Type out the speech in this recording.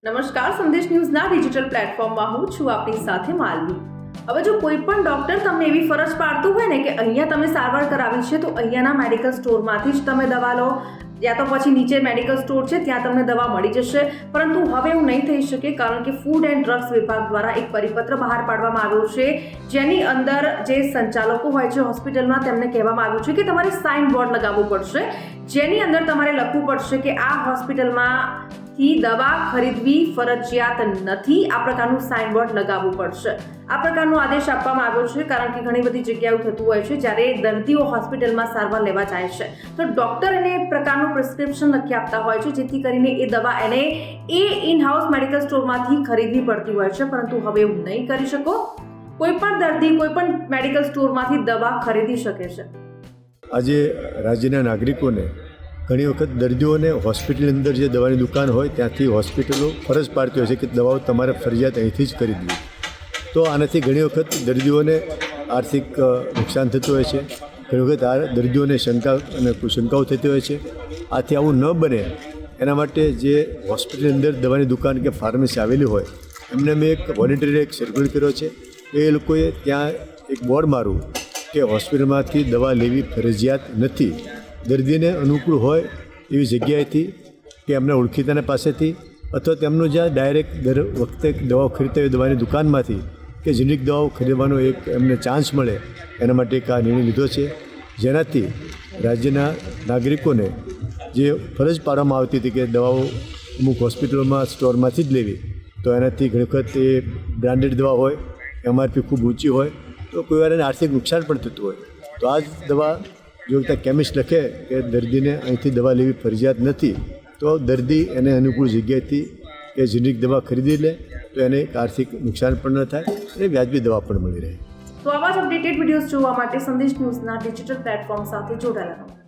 નમસ્કાર, સંદેશ ન્યૂઝના ડિજિટલ પ્લેટફોર્મમાં હું છું આપની સાથે માલવી। હવે જો કોઈ પણ ડોક્ટર તમને એવી ફરજ પાડતું હોય ને કે અહીંયા તમે સારવાર કરાવી છે તો અહીંયાના મેડિકલ સ્ટોરમાંથી જ તમે દવા લો, યા તો પછી નીચે મેડિકલ સ્ટોર છે ત્યાં તમને દવા મળી જશે, પરંતુ હવે એવું નહીં થઈ શકે, કારણ કે ફૂડ એન્ડ ડ્રગ્સ વિભાગ દ્વારા એક પરિપત્ર બહાર પાડવામાં આવ્યો છે, જેની અંદર જે સંચાલકો હોય છે હોસ્પિટલમાં તેમને કહેવામાં આવ્યું છે કે તમારે સાઇન બોર્ડ લગાવવું પડશે, જેની અંદર તમારે લખવું પડશે કે આ હોસ્પિટલમાં દવા ખરીદવી ફરજિયાત નથી। આ પ્રકારનું સાઇન બોર્ડ લગાવવું પડશે। આ પ્રકારનો આદેશ આપવામાં આવ્યો છે કારણ કે ઘણી બધી જગ્યાઓ થતું હોય છે, જ્યારે દર્દીઓ હોસ્પિટલમાં સારવાર લેવા જાય છે તો ડોક્ટર એને એક પ્રકારનું પ્રિસ્ક્રિપ્શન લખી આપતા હોય છે, જેથી કરીને એ દવા એને ઇન હાઉસ મેડિકલ સ્ટોરમાંથી ખરીદવી પડતી હોય છે, પરંતુ હવે એવું નહીં કરી શકો। કોઈ પણ દર્દી કોઈ પણ મેડિકલ સ્ટોરમાંથી દવા ખરીદી શકે છે। આજે રાજ્યના નાગરિકોને ઘણી વખત દર્દીઓને હોસ્પિટલની અંદર જે દવાની દુકાન હોય ત્યાંથી હોસ્પિટલો ફરજ પાડતી હોય છે કે દવાઓ તમારે ફરજિયાત અહીંથી જ ખરીદવી, તો આનાથી ઘણી વખત દર્દીઓને આર્થિક નુકસાન થતું હોય છે, ઘણી વખત આ દર્દીઓને શંકાઓ થતી હોય છે। આથી આવું ન બને એના માટે જે હોસ્પિટલની અંદર દવાની દુકાન કે ફાર્મસી આવેલી હોય એમને મેં એક વોલેન્ટરી એક સર્ક્યુલર કર્યો છે। એ લોકોએ ત્યાં એક બોર્ડ મારવું કે હોસ્પિટલમાંથી દવા લેવી ફરજિયાત નથી। દર્દીને અનુકૂળ હોય એવી જગ્યાએથી કે એમના ઓળખીતાના પાસેથી અથવા તેમનું જ્યાં ડાયરેક્ટ દર વખતે દવાઓ ખરીદતા હોય દવાની દુકાનમાંથી કે જેનિક દવાઓ ખરીદવાનો એક એમને ચાન્સ મળે, એના માટે એક આ નિર્ણય લીધો છે, જેનાથી રાજ્યના નાગરિકોને જે ફરજ પાડવામાં આવતી હતી કે દવાઓ અમુક હોસ્પિટલોમાં સ્ટોરમાંથી જ લેવી, તો એનાથી ઘણી વખત એ બ્રાન્ડેડ દવા હોય, એમઆરપી ખૂબ ઊંચી હોય તો કોઈ વાર એને આર્થિક નુકસાન પણ થતું હોય, તો આ જ દવા જો ત્યાં કેમિસ્ટ લખે કે દર્દીને અહીંથી દવા લેવી ફરજિયાત નથી, તો દર્દી એને અનુકૂળ જગ્યાએથી એ જેનિક દવા ખરીદી લે તો એને આર્થિક નુકસાન પણ ન થાય અને વ્યાજબી દવા પણ મળી રહે। તો આવા જ અપડેટેડ વિડીયોઝ જોવા માટે સંદેશ ન્યૂઝના ડિજિટલ પ્લેટફોર્મ સાથે જોડાયેલા રહો।